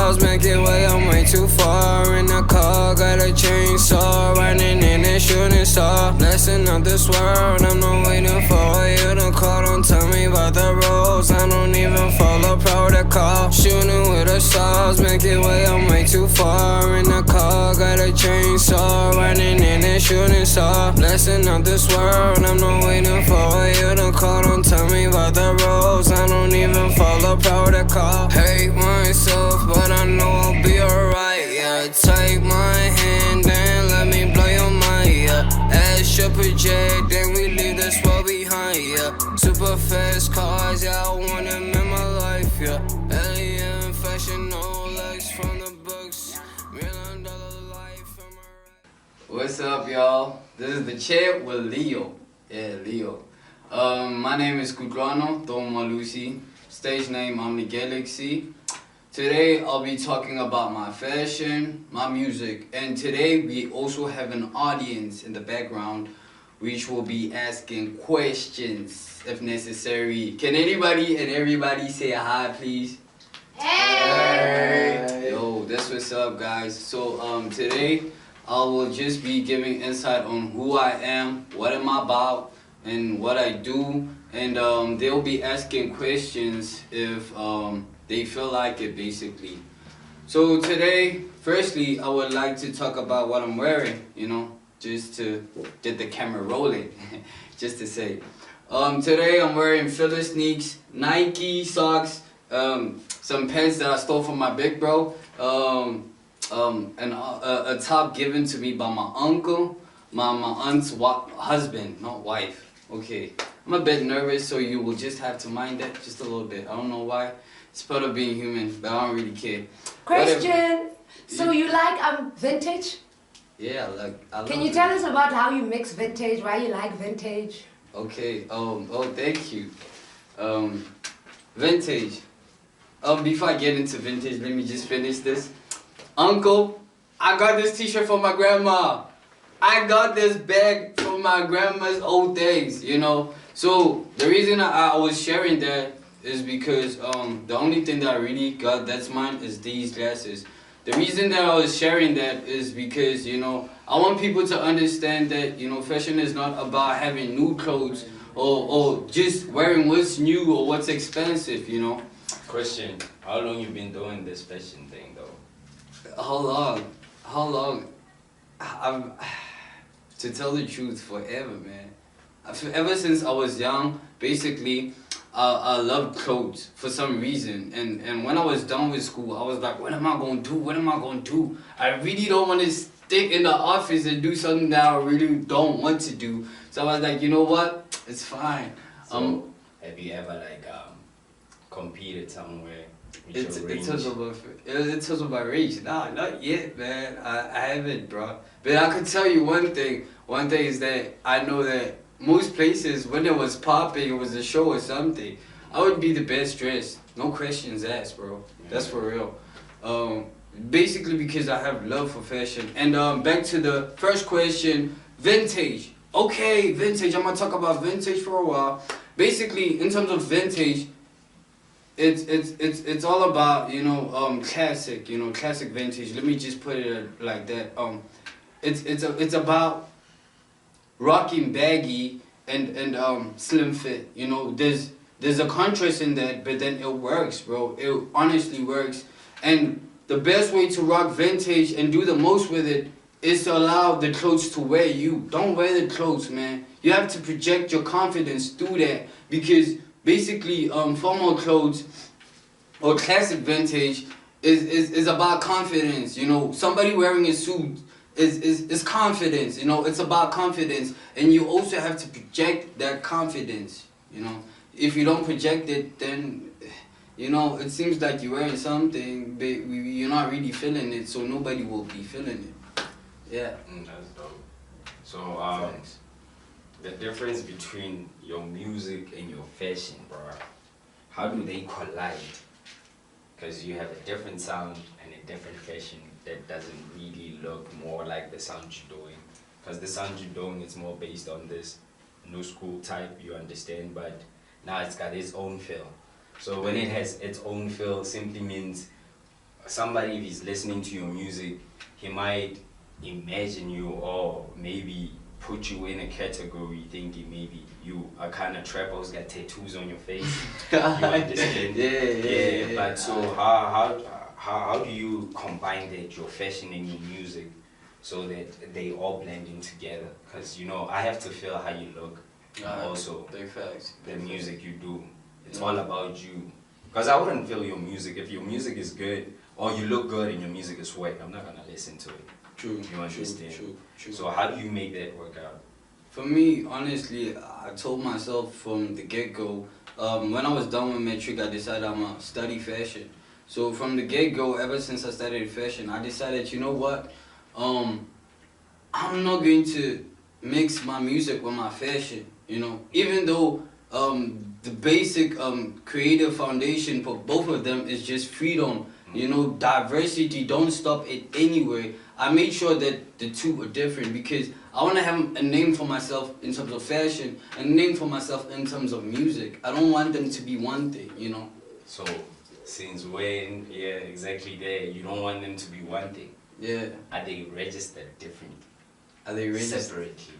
sauce, make it way, I'm way too far. In the car, got a chainsaw, running in and shooting star. Blessing of this world, I'm not waiting for you to call. Don't tell me about the roads, I don't even follow protocol. Shooting with a sauce, make it way, I'm way too far. In the car, got a chainsaw, running in and shooting star. Blessing of this world, I'm not waiting for you to call. Don't tell me about the roads, I don't even follow protocol. Hate myself, but I know I'll be alright, yeah. Take my hand and let me blow your mind, yeah. As your project, then we leave this world behind, yeah. Super fast cars, yeah, I want them in my life, yeah. Alien fashion, no legs from the books. $1 million life, am I right? What's up, y'all? This is the chat with Leo. Yeah, Leo. My name is Kudrano Lucy. Stage name Omnigalaxy. Today I'll be talking about my fashion, my music, and today we also have an audience in the background which will be asking questions if necessary. Can anybody and everybody say hi, please? Hey! Yo, that's what's up, guys. So today I will just be giving insight on who I am, what am I about, and what I do, and they'll be asking questions if they feel like it, basically. So today, firstly, I would like to talk about what I'm wearing, you know, just to get the camera rolling, just to say. Today I'm wearing Filler sneaks, Nike socks, some pants that I stole from my big bro, and a top given to me by my uncle, my aunt's husband, not wife. Okay, I'm a bit nervous, so you will just have to mind that just a little bit. I don't know why. It's part of being human, but I don't really care. Question. So you like vintage? Yeah, I love Can you tell us about how you mix vintage, why you like vintage? Okay, thank you. Vintage. Before I get into vintage, let me just finish this. Uncle, I got this t-shirt from my grandma. I got this bag from my grandma's old days, you know. So the reason I was sharing that is because the only thing that I really got that's mine is these glasses. The reason that I was sharing that is because, you know, I want people to understand that, you know, fashion is not about having new clothes or just wearing what's new or what's expensive, you know. Question, how long you been doing this fashion thing though? How long? To tell the truth, forever, man. Ever since I was young, basically, I loved clothes for some reason. And when I was done with school, I was like, what am I going to do? What am I going to do? I really don't want to stick in the office and do something that I really don't want to do. So I was like, you know what? It's fine. So, have you ever competed somewhere? In terms of my range, nah, not yet, man. I haven't, bro. But I could tell you one thing. One thing is that I know that most places, when it was popping, it was a show or something, I would be the best dressed. No questions asked, bro. That's for real. Basically because I have love for fashion. And back to the first question, vintage. Okay, vintage. I'm gonna talk about vintage for a while. Basically, in terms of vintage, it's all about, you know, classic, you know, classic vintage. Let me just put it like that. It's about rocking baggy and slim fit. You know, there's a contrast in that, but then it works, bro. It honestly works. And the best way to rock vintage and do the most with it is to allow the clothes to wear you. Don't wear the clothes, man. You have to project your confidence through that, because basically, formal clothes or classic vintage is about confidence. You know, somebody wearing a suit is confidence. You know, it's about confidence, and you also have to project that confidence. You know, if you don't project it, then, you know, it seems like you're wearing something, but you're not really feeling it, so nobody will be feeling it. Yeah. That's dope. So, the difference between your music and your fashion, bro, how do they collide? Because you have a different sound and a different fashion that doesn't really look more like the sound you're doing. Because the sound you're doing is more based on this new school type, you understand, but now it's got its own feel. So when it has its own feel, simply means somebody, if he's listening to your music, he might imagine you, or maybe put you in a category thinking maybe you are kind of trapper who's got tattoos on your face. You understand? Yeah. But so how do you combine that, your fashion and your music, so that they all blend in together? Because, you know, I have to feel how you look, and also big facts. the music you do. It's all about you. Because I wouldn't feel your music if your music is good or you look good and your music is whack. I'm not gonna listen to it. True. You understand? True. So how do you make that work out? For me, honestly, I told myself from the get-go, when I was done with metric, I decided I'm gonna study fashion. So from the get-go, ever since I studied fashion, I decided, you know what, I'm not going to mix my music with my fashion, you know, even though the basic creative foundation for both of them is just freedom, you know, diversity, don't stop it anywhere. I made sure that the two are different because I want to have a name for myself in terms of fashion and a name for myself in terms of music. I don't want them to be one thing, you know. So since when, exactly there, you don't want them to be one thing. Yeah. Are they registered differently? Are they registered? Separately?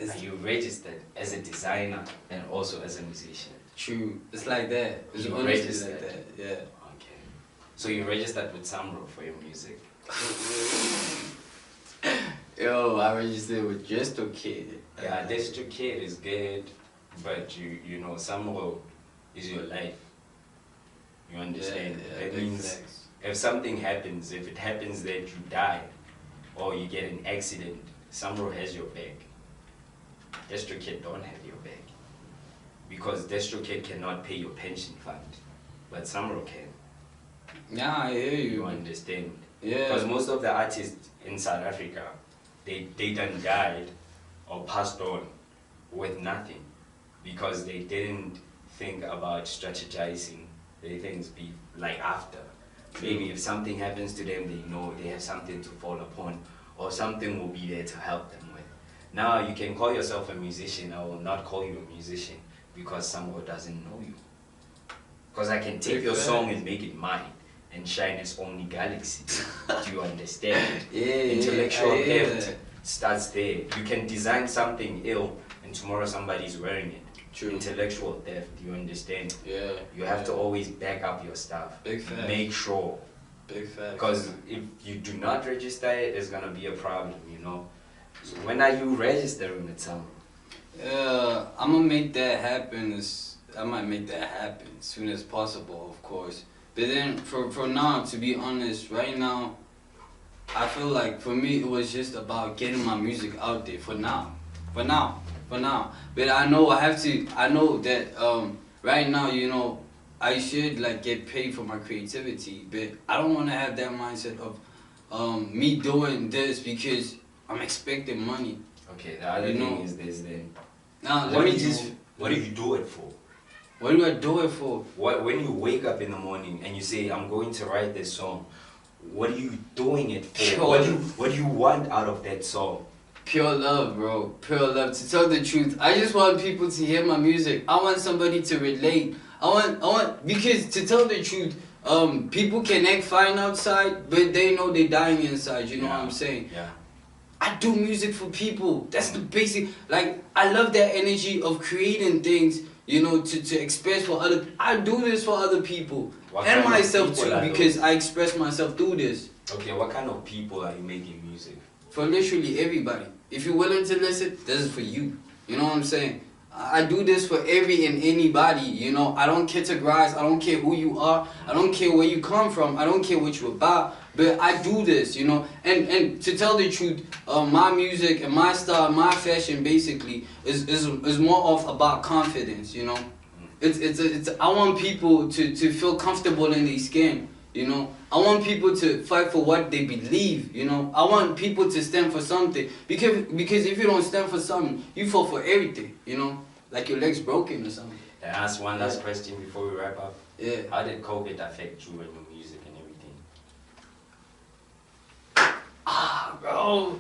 Are you registered as a designer and also as a musician? True. It's like that. It's You honestly registered? like that. Yeah. Okay. So you registered with Samro for your music? Yo, I registered with Just a Kid. Yeah, Destro Kid is good, but you know, Samro is your life. You understand? That means if something happens, if it happens that you die or you get an accident, Samro has your back. Destro Kid don't have your back. Because Destro Kid cannot pay your pension fund, but Samro can. Yeah, I hear you. You understand? Yeah. Because most of the artists in South Africa, they done died or passed on with nothing because they didn't think about strategizing their things be like after. Maybe if something happens to them, they know they have something to fall upon or something will be there to help them with. Now you can call yourself a musician. I will not call you a musician because someone doesn't know you. Because I can take your song and make it mine and shine its Omnigalaxy. Do you understand? Intellectual theft starts there. You can design something ill and tomorrow somebody's wearing it. True. Intellectual theft, do you understand? Yeah. You have to always back up your stuff. Big fact. Make sure. Big fact. Because if you do not register it, there's gonna be a problem, you know. So when are you registering with someone? I'm gonna make that happen. I might make that happen as soon as possible, of course. But then for now, to be honest, right now, I feel like for me it was just about getting my music out there for now. But I know that right now, you know, I should like get paid for my creativity. But I don't want to have that mindset of me doing this because I'm expecting money. Okay, the other thing is this then. Now what do you do it for? What do I do it for? When you wake up in the morning and you say, I'm going to write this song, what are you doing it for? What do you want out of that song? Pure love, bro. Pure love. To tell the truth, I just want people to hear my music. I want somebody to relate. I want because to tell the truth, people can act fine outside, but they know they're dying inside. You know what I'm saying? Yeah. I do music for people. That's the basic. Like, I love that energy of creating things, you know, to express for other. I do this for other people and myself too because I express myself through this. Okay, what kind of people are you making music? For literally everybody. If you're willing to listen, this is for you. You know what I'm saying? I do this for every and anybody, you know. I don't categorize. I don't care who you are. I don't care where you come from. I don't care what you're about. But I do this, you know. And to tell the truth, my music and my style, my fashion basically is more of about confidence, you know. It's I want people to feel comfortable in their skin, you know. I want people to fight for what they believe, you know. I want people to stand for something. Because if you don't stand for something, you fall for everything, you know. Like your leg's broken or something. Can I ask one last question before we wrap up? Yeah. How did COVID affect you and your music and everything? Bro.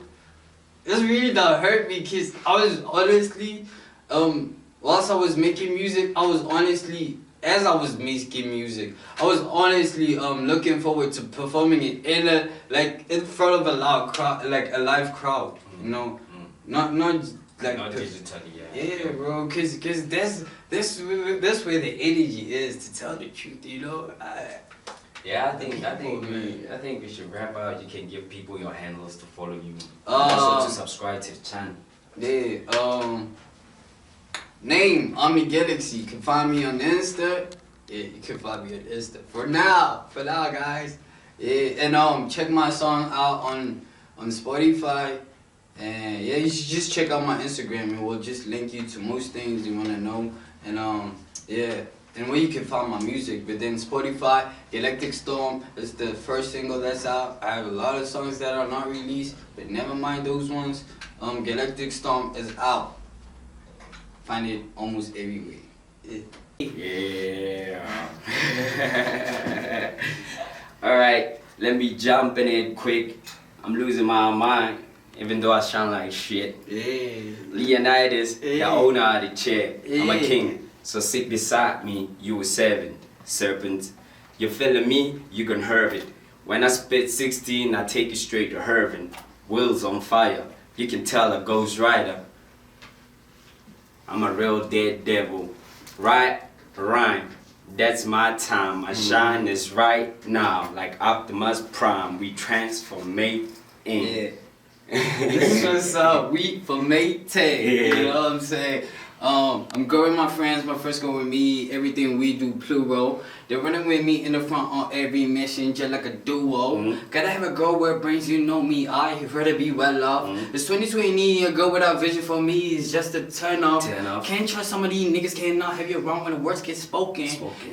This really don't hurt me because I was honestly, whilst I was making music, I was honestly as I was making music, I was honestly looking forward to performing it in front of a loud crowd, like a live crowd. You know, not like Not digitally, yeah. Yeah, bro, cause that's where the energy is, to tell the truth, you know. Yeah, I think we should wrap out. You can give people your handles to follow you, also to subscribe to the channel. Yeah, name Omnigalaxy. You can find me on Insta. Yeah, you can find me on Insta for now, guys. Yeah, and check my song out on Spotify. And yeah, you should just check out my Instagram, and we'll just link you to most things you wanna know. And yeah, and where you can find my music. But then Spotify, Galactic Storm is the first single that's out. I have a lot of songs that are not released, but never mind those ones. Galactic Storm is out. Find it almost everywhere. Yeah. All right, let me jump in it quick. I'm losing my mind. Even though I sound like shit. Yeah. Leonidas, the owner of the chair. I'm a Yeah. king. So sit beside me, you a seven. Serpent. You feeling me, you can herb it. When I spit 16, I take it straight to Hervin. Wheels on fire. You can tell a ghost rider. I'm a real dead devil. Right? Rhyme. That's my time. My shine is right now. Like Optimus Prime. We transformate in. Yeah. This was week for Mate. You know what I'm saying? I'm going with my friends, my friends go with me, everything we do plural. They're running with me in the front on every mission, just like a duo. Gotta have a girl where brains, you know me, I rather be well off. It's 2020, a girl without vision for me is just a turn off. Can't trust some of these niggas, cannot have you around when the words get spoken.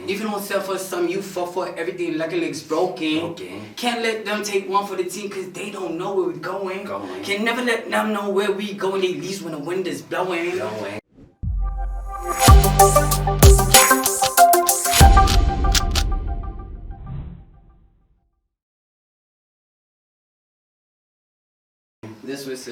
Even on self for some, you fall for everything like a leg's broken. Can't let them take one for the team, cause they don't know where we're going. Can never let them know where we going, at least when the wind is blowing. This was